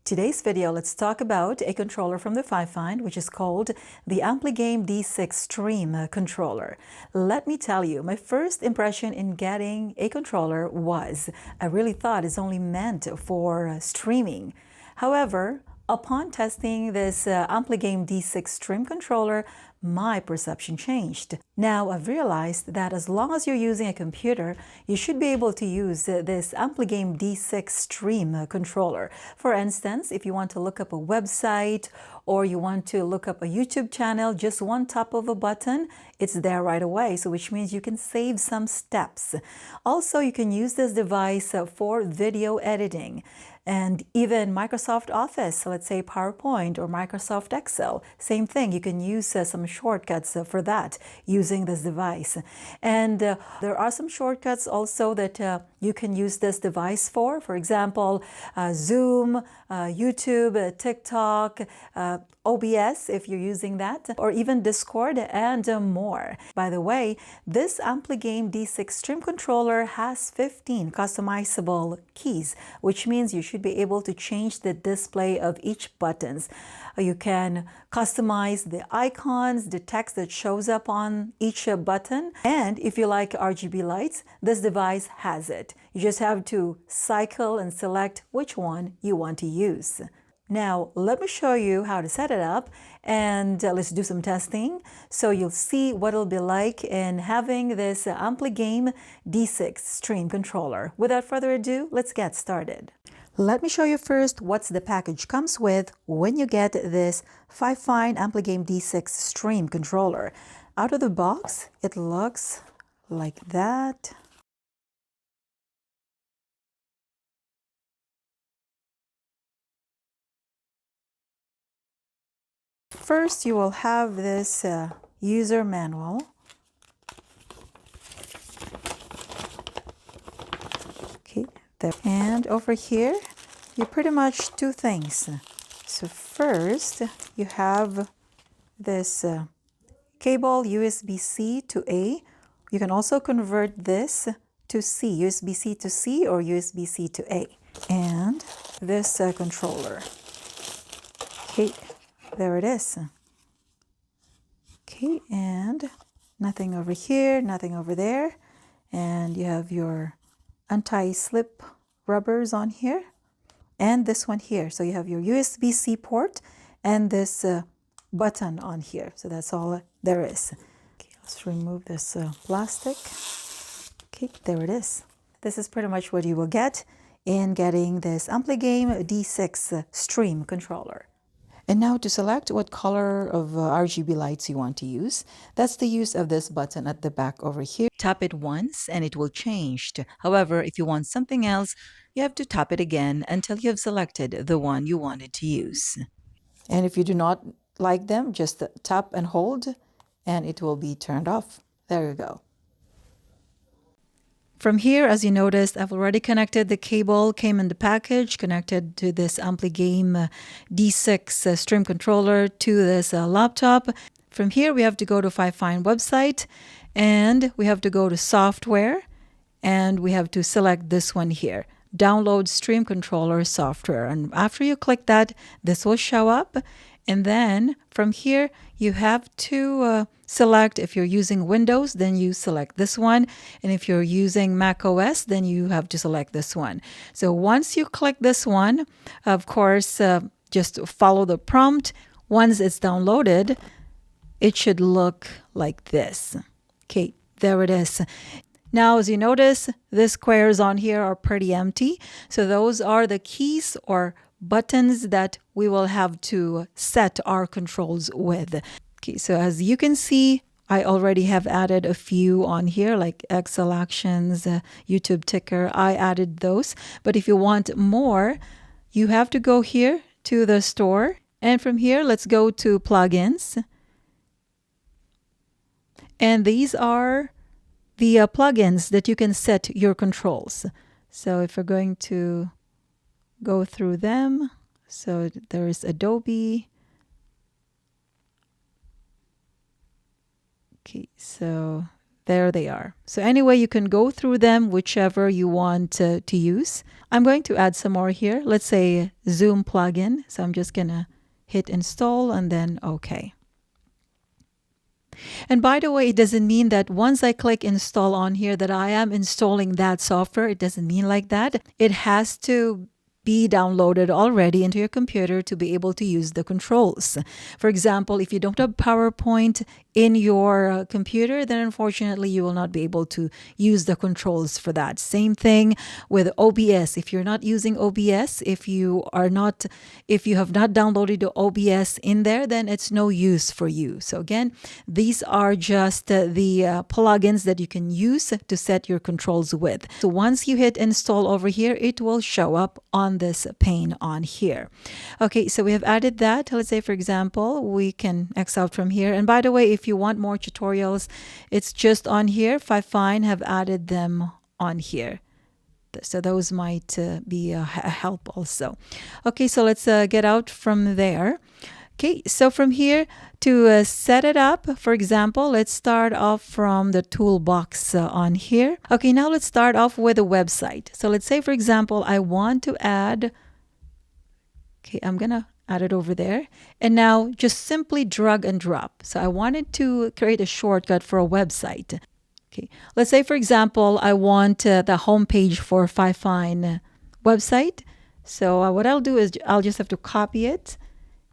Today's video, let's talk about a controller from the Fifine, which is called the Ampligame D6 Stream controller. Let me tell you, my first impression in getting a controller was I really thought it's only meant for streaming. However, upon testing this Ampligame D6 Stream controller, my perception changed. Now I've realized that as long as you're using a computer, you should be able to use this Ampligame D6 Stream controller. For instance, if you want to look up a website or you want to look up a YouTube channel, just one tap of a button, it's there right away, so which means you can save some steps. Also, you can use this device for video editing. And even Microsoft Office, so let's say PowerPoint or Microsoft Excel, same thing. You can use some shortcuts for that using this device. And there are some shortcuts also that you can use this device for. For example, Zoom, YouTube, TikTok, OBS if you're using that, or even Discord and more. By the way, this Ampligame D6 Stream controller has 15 customizable keys, which means you should be able to change the display of each buttons. You can customize the icons, the text that shows up on each button, and if you like RGB lights, this device has it. You just have to cycle and select which one you want to use. Now, let me show you how to set it up, and let's do some testing so you'll see what it'll be like in having this Ampligame D6 Stream controller. Without further ado, let's get started. Let me show you first what's the package comes with when you get this Fifine Ampligame D6 Stream controller. Out of the box, it looks like that. First, you will have this user manual. Okay, there. And over here, you pretty much two things. So first, you have this cable USB-C to A. You can also convert this to C, USB-C to C or USB-C to A. And this controller. Okay. There it is. Okay, and nothing over here, nothing over there. And you have your anti-slip rubbers on here. And this one here. So you have your USB-C port and this button on here. So that's all there is. Okay, let's remove this plastic. Okay, there it is. This is pretty much what you will get in getting this Ampligame D6 Stream controller. And now to select what color of RGB lights you want to use, that's the use of this button at the back over here. Tap it once and it will change. However, if you want something else, you have to tap it again until you have selected the one you wanted to use. And if you do not like them, just tap and hold and it will be turned off. There you go. From here, as you noticed, I've already connected the cable, came in the package, connected to this Ampligame D6 Stream controller to this laptop. From here, we have to go to Fifine website, and we have to go to software, and we have to select this one here, download Stream Controller software. And after you click that, this will show up. And then from here, you have to select, if you're using Windows, then you select this one. And if you're using Mac OS, then you have to select this one. So once you click this one, of course, just follow the prompt. Once it's downloaded, it should look like this. Okay, there it is. Now, as you notice, the squares on here are pretty empty. So those are the keys or buttons that we will have to set our controls with. Okay, so as you can see, I already have added a few on here, like Excel actions, YouTube ticker. I added those. But if you want more, you have to go here to the store. And from here, let's go to plugins. And these are the plugins that you can set your controls. So if we're going to go through them, so there is Adobe. Okay, so There they are. So anyway, you can go through them, whichever you want to use. I'm going to add some more here. Let's say Zoom plugin. So I'm just going to hit install and then OK. And by the way, it doesn't mean that once I click install on here that I am installing that software. It doesn't mean like that. It has to be downloaded already into your computer to be able to use the controls. For example, if you don't have PowerPoint in your computer, then unfortunately you will not be able to use the controls for that. Same thing with OBS. If you're not using OBS, if you have not downloaded the OBS in there, then it's no use for you. So again, these are just the plugins that you can use to set your controls with. So once you hit install over here, it will show up on this pane on here. Okay, so we have added that. Let's say, for example, we can X out from here. And by the way, if you want more tutorials, it's just on here. Fifine have added them on here. So those might be a help also. Okay, so let's get out from there. Okay, so from here to set it up, for example, let's start off from the toolbox on here. Okay, now let's start off with a website. So let's say, for example, I want to add, okay, I'm going to add it over there. And now just simply drag and drop. So I wanted to create a shortcut for a website. Okay, let's say, for example, I want the homepage for Fifine website. So what I'll do is I'll just have to copy it.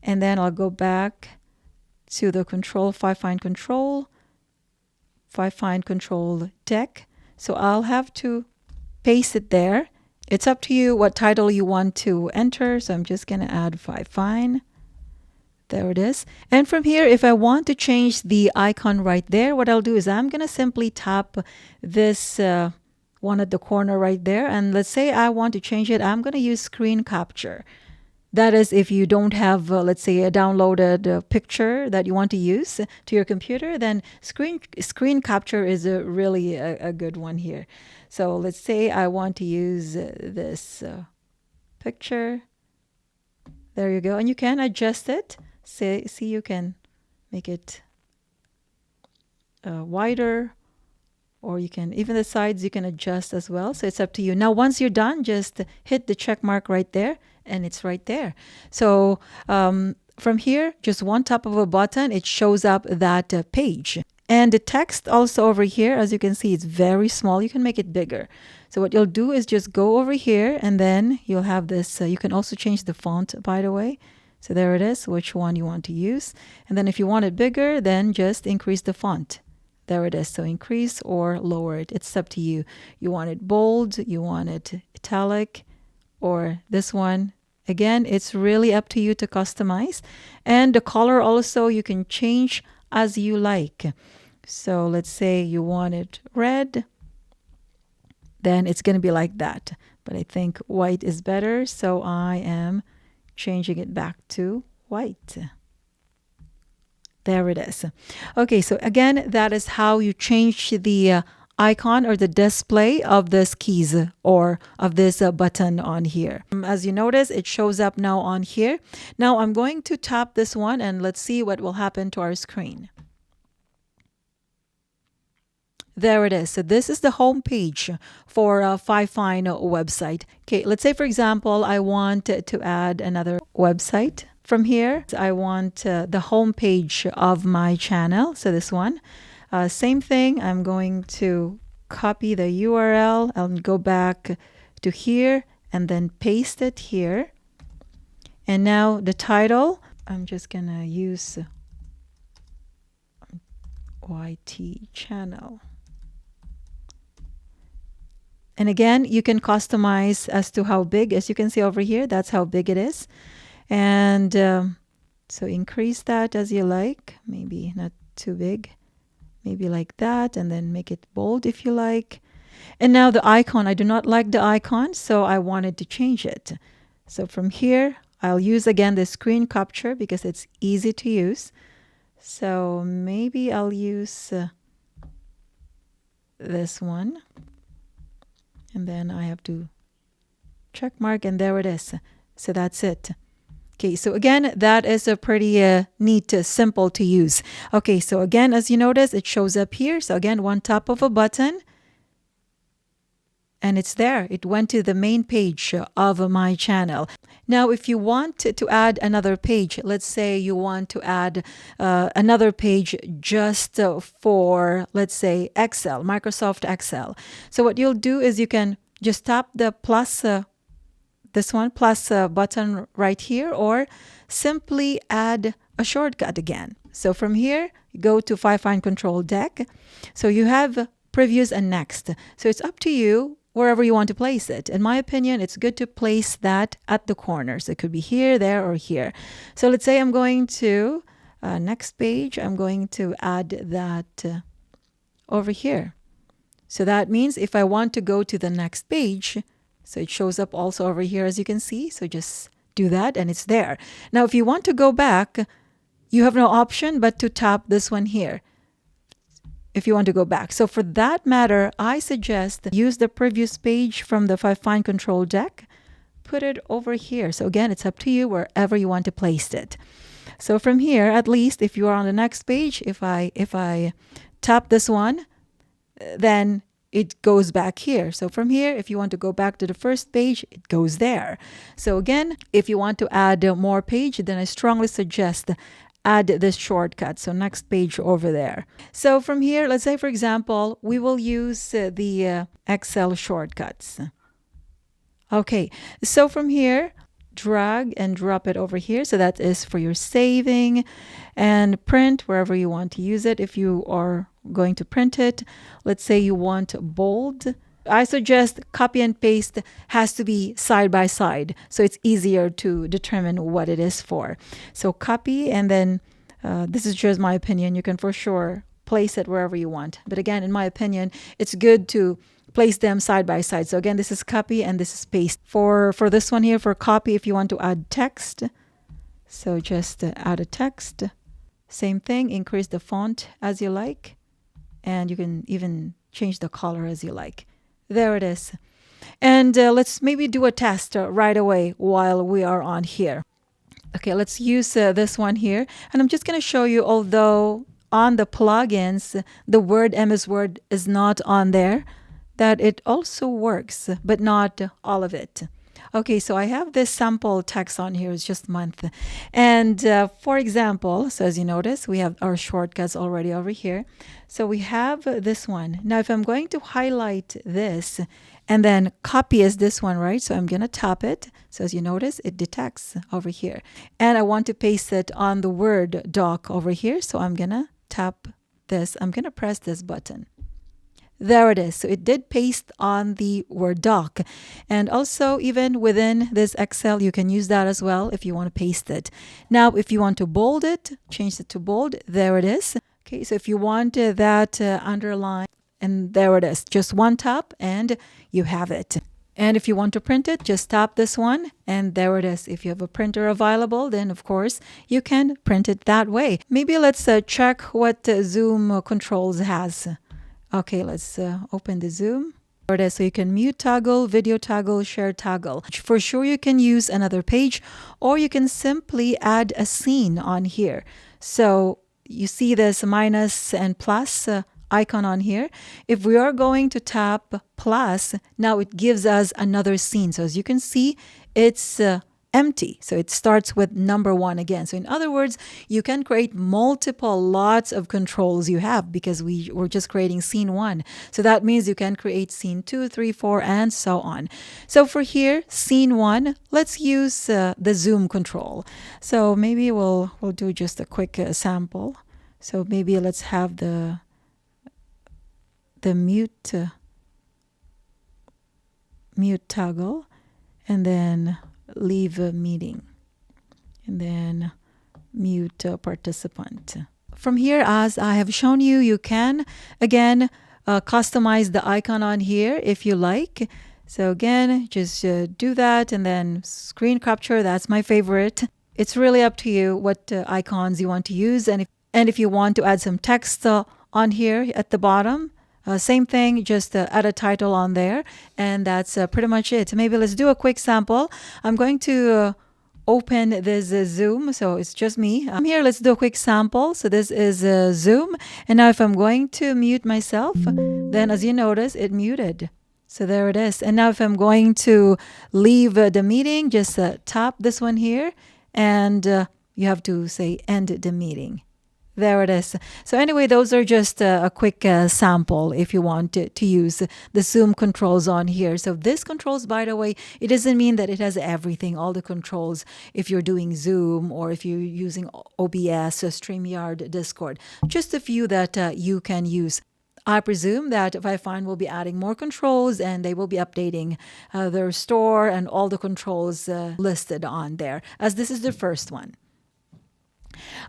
And then I'll go back to the control, Fifine control tech. So I'll have to paste it there. It's up to you what title you want to enter. So I'm just going to add Fifine. There it is. And from here, if I want to change the icon right there, what I'll do is I'm going to simply tap this one at the corner right there. And let's say I want to change it. I'm going to use screen capture. That is, if you don't have, let's say, a downloaded picture that you want to use to your computer, then screen capture is really a good one here. So let's say I want to use this picture. There you go. And you can adjust it. See, you can make it wider, or you can, even the sides you can adjust as well. So it's up to you. Now, once you're done, just hit the check mark right there. And it's right there. So from here, just one tap of a button, it shows up that page. And the text also over here, as you can see, it's very small. You can make it bigger. So what you'll do is just go over here, and then you'll have this. You can also change the font, by the way. So there it is, which one you want to use. And then if you want it bigger, then just increase the font. There it is. So increase or lower it. It's up to you. You want it bold, you want it italic, or this one. Again, it's really up to you to customize. And the color also you can change as you like. So let's say you want it red, then it's going to be like that. But I think white is better, so I am changing it back to white. There it is. Okay, so again, that is how you change the icon or the display of this keys or of this button on here. As you notice, it shows up now on here. Now I'm going to tap this one and let's see what will happen to our screen. There it is. So this is the home page for a Fifine website. Okay, let's say, for example, I want to add another website. From here, I want the home page of my channel. So this one. Same thing, I'm going to copy the URL. I'll go back to here and then paste it here. And now the title, I'm just going to use YT channel. And again, you can customize as to how big, as you can see over here, that's how big it is. And so increase that as you like, maybe not too big. Maybe like that, and then make it bold if you like. And now the icon, I do not like the icon, so I wanted to change it. So from here, I'll use again the screen capture because it's easy to use. So maybe I'll use this one. And then I have to check mark, and there it is. So that's it. Okay, so again, that is a pretty neat, simple to use. Okay, so again, as you notice, it shows up here. So again, one tap of a button, and it's there. It went to the main page of my channel. Now, if you want to add another page, let's say you want to add another page just for, let's say, Excel, Microsoft Excel. So what you'll do is you can just tap the plus this one plus button right here, or simply add a shortcut again. So from here, go to Fifine Control Deck. So you have Previous and Next. So it's up to you wherever you want to place it. In my opinion, it's good to place that at the corners. It could be here, there, or here. So let's say I'm going to next page. I'm going to add that over here. So that means if I want to go to the next page, so it shows up also over here, as you can see. So just do that and it's there. Now, if you want to go back, you have no option but to tap this one here if you want to go back. So for that matter, I suggest use the previous page from the Fifine Control Deck. Put it over here. So again, it's up to you wherever you want to place it. So from here, at least if you are on the next page, if I tap this one, then it goes back here. So from here, if you want to go back to the first page, it goes there. So again, if you want to add more page, then I strongly suggest add this shortcut. So next page over there. So from here, let's say, for example, we will use the Excel shortcuts. Okay, so from here, drag and drop it over here. So that is for your saving and print wherever you want to use it. If you are going to print it, let's say you want bold, I suggest copy and paste has to be side by side, so it's easier to determine what it is for. So copy, and then this is just my opinion. You can for sure place it wherever you want, but again, in my opinion, it's good to place them side by side. So again, this is copy and this is paste. For this one here, for copy, if you want to add text, so just add a text. Same thing, increase the font as you like, and you can even change the color as you like. There it is. And let's maybe do a test right away while we are on here. Okay, let's use this one here. And I'm just going to show you, although on the plugins, the word MS Word is not on there, that it also works, but not all of it. Okay, so I have this sample text on here. It's just month. And for example, so as you notice, we have our shortcuts already over here. So we have this one. Now, if I'm going to highlight this and then copy as this one, right? So I'm going to tap it. So as you notice, it detects over here. And I want to paste it on the Word doc over here. So I'm going to tap this. I'm going to press this button. There it is. So it did paste on the Word doc. And also, even within this Excel, you can use that as well if you want to paste it. Now, if you want to bold it, change it to bold. There it is. Okay, so if you want that underline, and there it is. Just one tap and you have it. And if you want to print it, just tap this one and there it is. If you have a printer available, then of course you can print it that way. Maybe let's check what Zoom controls has. Okay, let's open the Zoom. There it is. So you can mute toggle, video toggle, share toggle. For sure, you can use another page, or you can simply add a scene on here. So you see this minus and plus icon on here. If we are going to tap plus, now it gives us another scene. So as you can see, it's empty. So it starts with number 1 again. So in other words, you can create lots of controls you have, because we were just creating scene 1. So that means you can create scene 2, 3, 4, and so on. So for here, scene 1, let's use the zoom control. So maybe we'll do just a quick sample. So maybe let's have the mute toggle, and then leave a meeting, and then mute participant. From here, as I have shown you, you can again customize the icon on here if you like. So again, just do that, and then screen capture. That's my favorite. It's really up to you what icons you want to use, and if you want to add some text on here at the bottom, same thing, just add a title on there, and that's pretty much it. Maybe let's do a quick sample. I'm going to open this Zoom. So it's just me. Here, let's do a quick sample. So this is Zoom. And now if I'm going to mute myself, then as you notice, it muted. So there it is. And now if I'm going to leave the meeting, just tap this one here, and you have to say end the meeting. There it is. So anyway, those are just a quick sample if you want to use the Zoom controls on here. So this controls, by the way, it doesn't mean that it has everything, all the controls if you're doing Zoom or if you're using OBS, StreamYard, Discord. Just a few that you can use. I presume that Fifine will be adding more controls and they will be updating their store and all the controls listed on there, as this is the first one.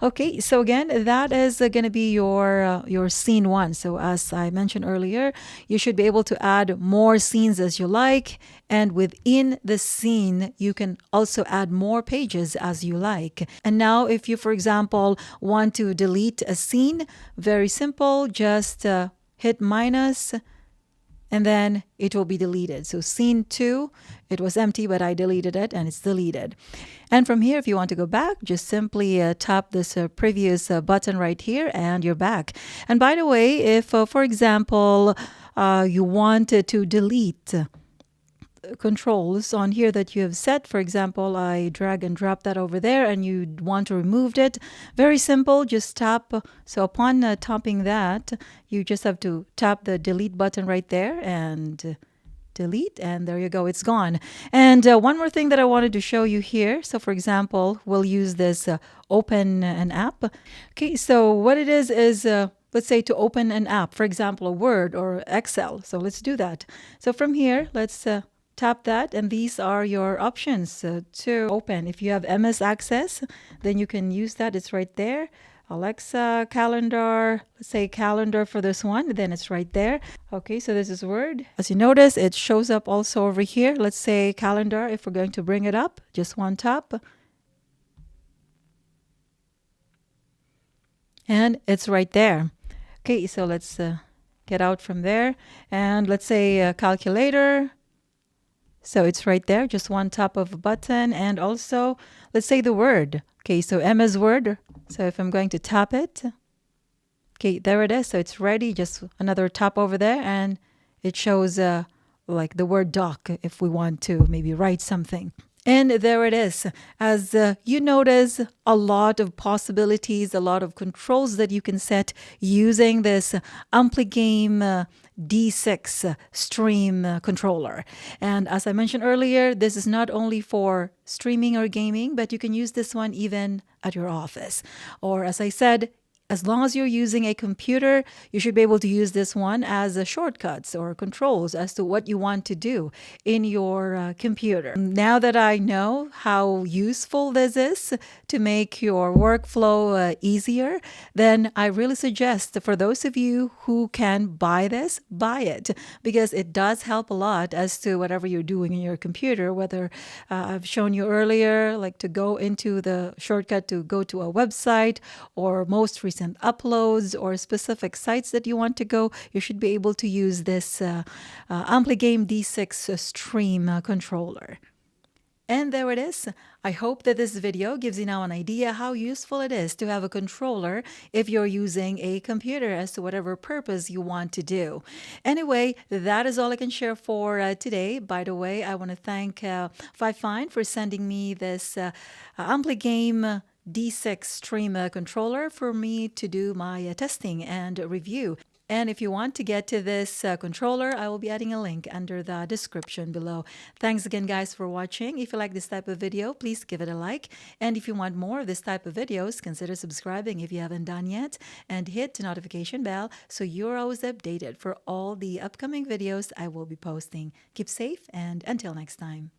Okay, so again, that is going to be your scene one. So as I mentioned earlier, you should be able to add more scenes as you like. And within the scene, you can also add more pages as you like. And now if you, for example, want to delete a scene, very simple, just hit minus, and then it will be deleted. So scene 2, it was empty, but I deleted it and it's deleted. And from here, if you want to go back, just simply tap this previous button right here and you're back. And by the way, if, for example, you wanted to delete controls on here that you have set, for example, I drag and drop that over there and you want to remove it, very simple, just tap. So upon tapping that, you just have to tap the delete button right there and delete, and there you go, it's gone. And one more thing that I wanted to show you here. So for example, we'll use this open an app. Okay, so what it is let's say to open an app, for example, a Word or Excel. So let's do that. So from here, let's tap that, and these are your options to open. If you have MS Access, then you can use that. It's right there. Alexa, calendar, let's say calendar for this one, then it's right there. Okay, so this is Word. As you notice, it shows up also over here. Let's say calendar, if we're going to bring it up, just one tap. And it's right there. Okay, so let's get out from there. And let's say calculator. So it's right there, just one tap of a button. And also, let's say the word. Okay, so MS Word. So if I'm going to tap it, okay, there it is. So it's ready, just another tap over there. And it shows like the word doc if we want to maybe write something. And there it is. As you notice, a lot of possibilities, a lot of controls that you can set using this AmpliGame D6 stream controller. And as I mentioned earlier, this is not only for streaming or gaming, but you can use this one even at your office. Or as I said, as long as you're using a computer, you should be able to use this one as shortcuts or controls as to what you want to do in your computer. Now that I know how useful this is to make your workflow easier, then I really suggest for those of you who can buy this, buy it, because it does help a lot as to whatever you're doing in your computer, whether I've shown you earlier, like to go into the shortcut to go to a website or most recent uploads or specific sites that you want to go, you should be able to use this AmpliGame D6 stream controller. And there it is. I hope that this video gives you now an idea how useful it is to have a controller if you're using a computer as to whatever purpose you want to do. Anyway, that is all I can share for today. By the way, I want to thank Fifine for sending me this AmpliGame D6 stream controller for me to do my testing and review. And if you want to get to this controller, I will be adding a link under the description below. Thanks again, guys, for watching. If you like this type of video, please give it a like. And if you want more of this type of videos, consider subscribing if you haven't done yet. And hit the notification bell so you're always updated for all the upcoming videos I will be posting. Keep safe, and until next time.